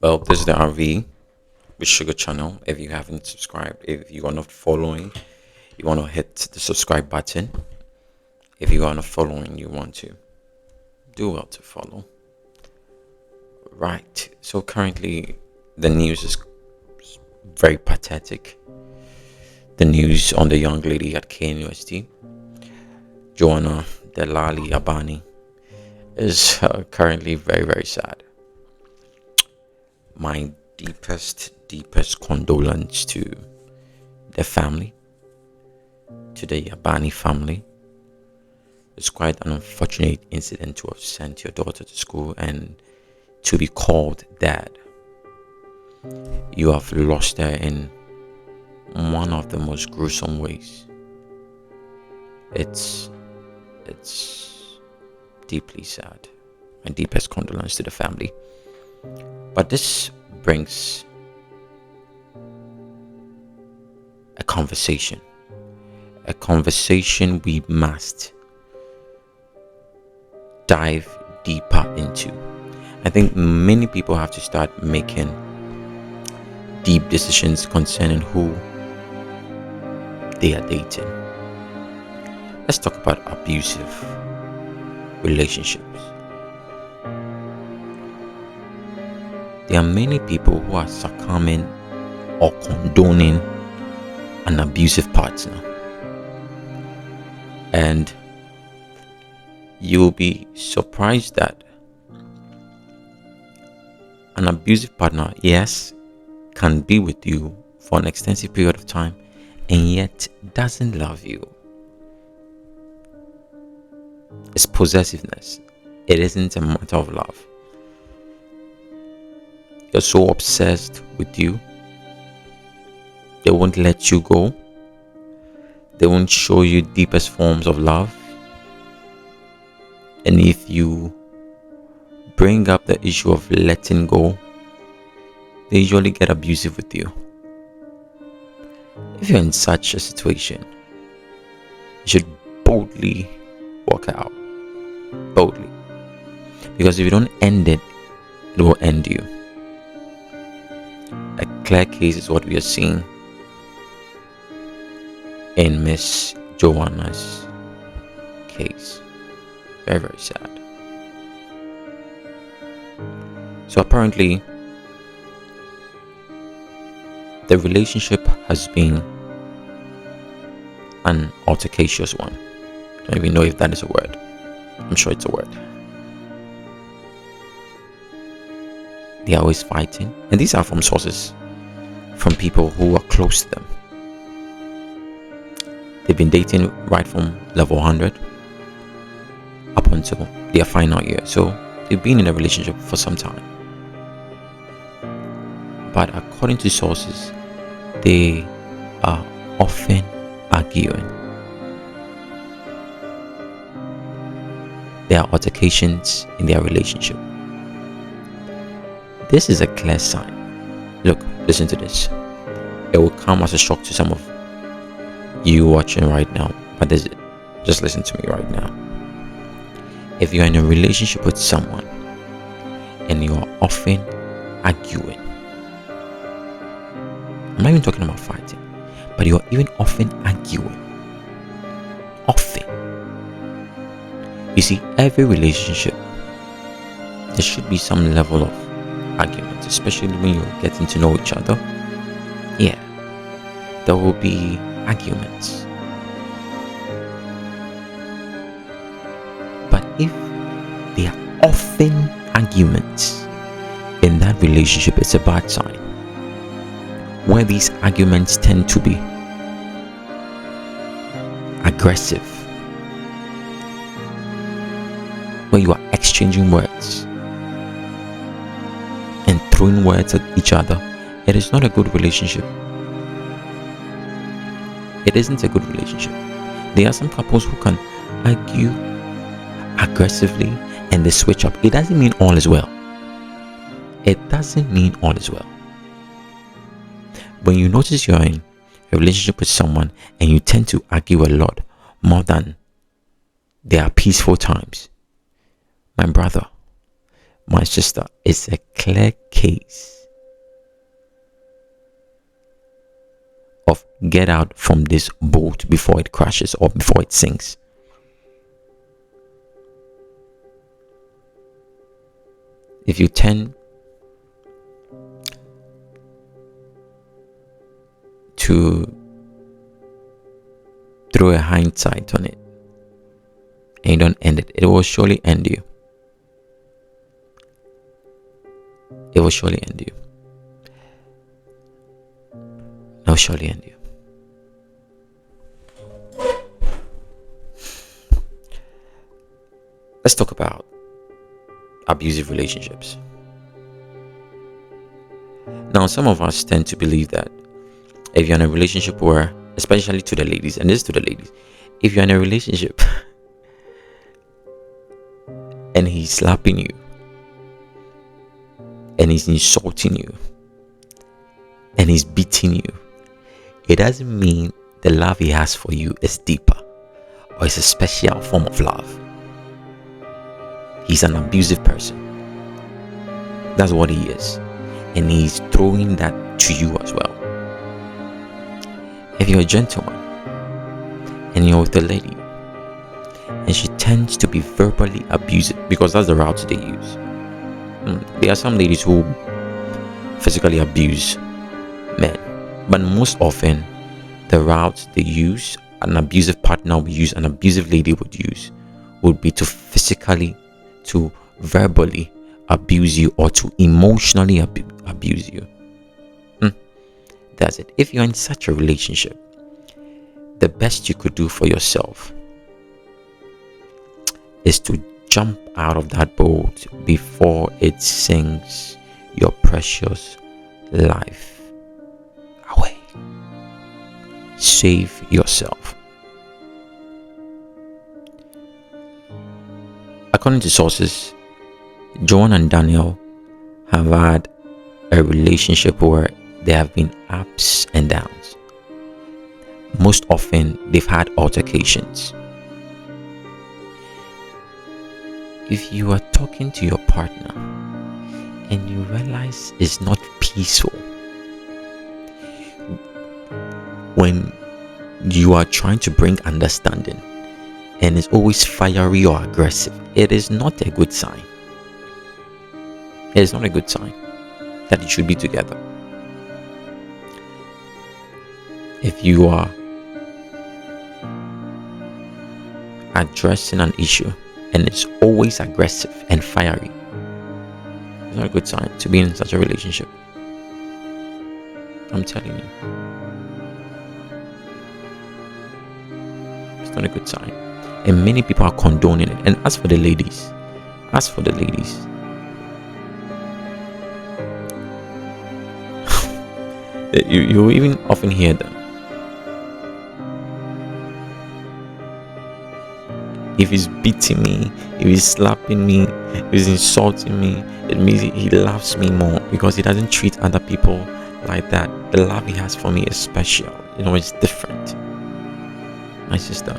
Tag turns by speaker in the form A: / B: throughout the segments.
A: Well, this is the RV with Sugar channel. If you haven't subscribed, if you are not following, you want to hit the subscribe button. If you are not following, you want to do well to follow. Right. So currently, the news is very pathetic. The news on the young lady at KNUST, Joana Delali Abani, is currently very, very sad. My deepest condolence to the family, to the Abani family. It's quite an unfortunate incident to have sent your daughter to school and to be called dad. You have lost her in one of the most gruesome ways. It's deeply sad. My deepest condolence to the family. But this brings a conversation we must dive deeper into. I think many people have to start making deep decisions concerning who they are dating. Let's talk about abusive relationships. There are many people who are succumbing or condoning an abusive partner. And you'll be surprised that an abusive partner, yes, can be with you for an extensive period of time and yet doesn't love you. It's possessiveness. It isn't a matter of love. They're so obsessed with you. They won't let you go. They won't show you deepest forms of love. And if you bring up the issue of letting go, they usually get abusive with you. If you're in such a situation, you should boldly walk out. Boldly. Because if you don't end it, it will end you. A clear case is what we are seeing in Miss Joana's case. Very, very sad. So apparently, the relationship has been an altercacious one. I don't even know if that is a word. I'm sure it's a word. They are always fighting, and these are from sources from people who are close to them. They've been dating right from level 100 up until their final year, so they've been in a relationship for some time. But according to sources, they are often arguing. There are altercations in their relationship. This is a clear sign. Look, listen to this. It will come as a shock to some of you watching right now, but just listen to me right now. If you're in a relationship with someone and you are often arguing, I'm not even talking about fighting, but you're even often arguing. Often. You see, every relationship, there should be some level of argument, especially when you're getting to know each other. Yeah, there will be arguments. But if there are often arguments in that relationship, it's a bad sign. Where these arguments tend to be aggressive, where you are exchanging words and throwing words at each other, it is not a good relationship. It isn't a good relationship. There are some couples who can argue aggressively and they switch up. It doesn't mean all is well. It doesn't mean all is well. When you notice you're in a relationship with someone and you tend to argue a lot more than there are peaceful times, my brother, my sister, is a clear case of get out from this boat before it crashes or before it sinks. If you tend to throw a hindsight on it and you don't end it, it will surely end you. It will surely end you. It will surely end you. Let's talk about abusive relationships. Now, some of us tend to believe that if you're in a relationship where, especially to the ladies, and this is to the ladies, if you're in a relationship and he's slapping you and he's insulting you and he's beating you, it doesn't mean the love he has for you is deeper or it's a special form of love. He's an abusive person. That's what he is. And he's throwing that to you as well. If you're a gentleman and you're with a lady and she tends to be verbally abusive, because that's the route they use. There are some ladies who physically abuse men, but most often the route they use, an abusive partner would use, an abusive lady would use, would be to physically, to verbally abuse you or to emotionally abuse you. That's it. If you're in such a relationship, the best you could do for yourself is to jump out of that boat before it sinks your precious life away. Save yourself. According to sources, Joana and Daniel have had a relationship where there have been ups and downs. Most often, they've had altercations. If you are talking to your partner and you realize it's not peaceful, when you are trying to bring understanding and it's always fiery or aggressive, it is not a good sign. It is not a good sign that you should be together. If you are addressing an issue and it's always aggressive and fiery, it's not a good sign to be in such a relationship. I'm telling you, it's not a good sign, and many people are condoning it. And as for the ladies, you even often hear them. If he's beating me, if he's slapping me, if he's insulting me, it means he loves me more because he doesn't treat other people like that. The love he has for me is special. It's different. My sister,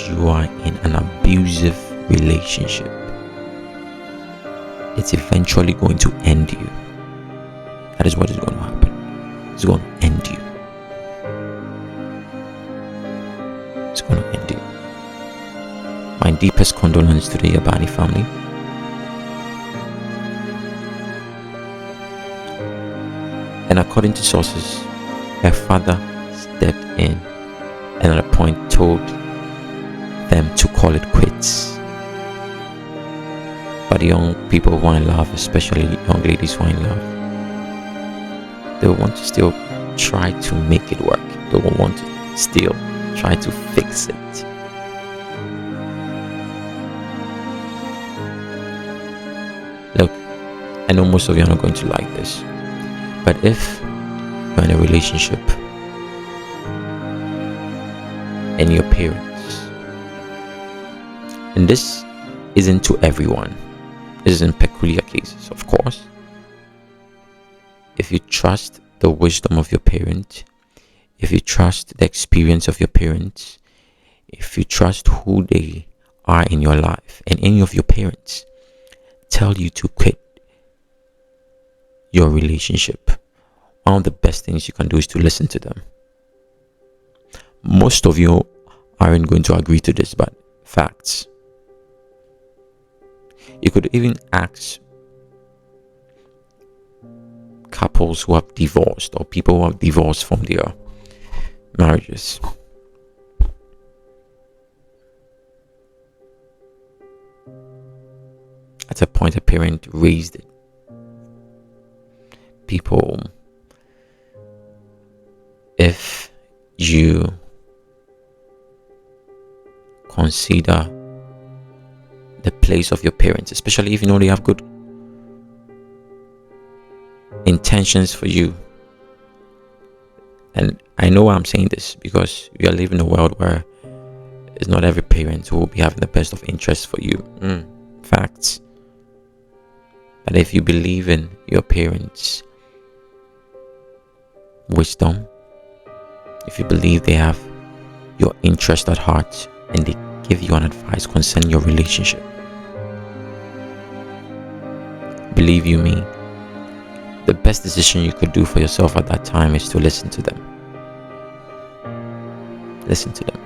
A: you are in an abusive relationship. It's eventually going to end you. That is what is going to happen. It's going to end you. It's going to end you. My deepest condolence to the Yabani family. And according to sources, her father stepped in and at a point told them to call it quits. But young people who are in love, especially young ladies who are in love, they will want to still try to make it work. They will want to still try to fix it. Look, I know most of you are not going to like this, but if you're in a relationship and your parents, and this isn't to everyone, this is in peculiar cases, of course, if you trust the wisdom of your parent, if you trust the experience of your parents, if you trust who they are in your life and any of your parents, tell you to quit your relationship, one of the best things you can do is to listen to them. Most of you aren't going to agree to this, but facts. You could even ask couples who have divorced or people who have divorced from their marriages. At a point, a parent raised it. People, if you consider the place of your parents, especially if you know they have good intentions for you, and I know why I'm saying this, because we are living in a world where it's not every parent who will be having the best of interest for you. Facts. But if you believe in your parents' wisdom, if you believe they have your interest at heart and they give you an advice concerning your relationship, believe you me, the best decision you could do for yourself at that time is to listen to them. Listen to them.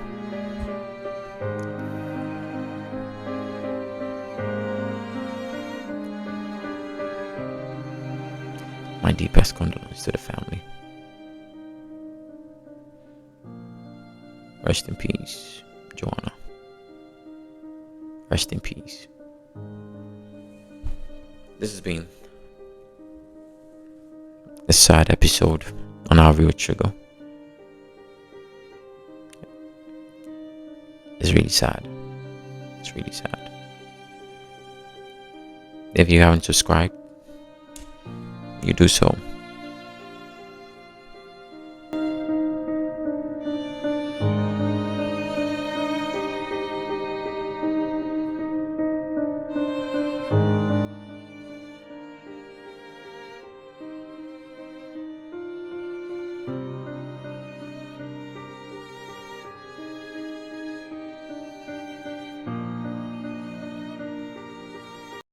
A: My deepest condolences to the family. Rest in peace, Joana. Rest in peace. This has been a sad episode on our real trigger. It's really sad. It's really sad. If you haven't subscribed, you do so.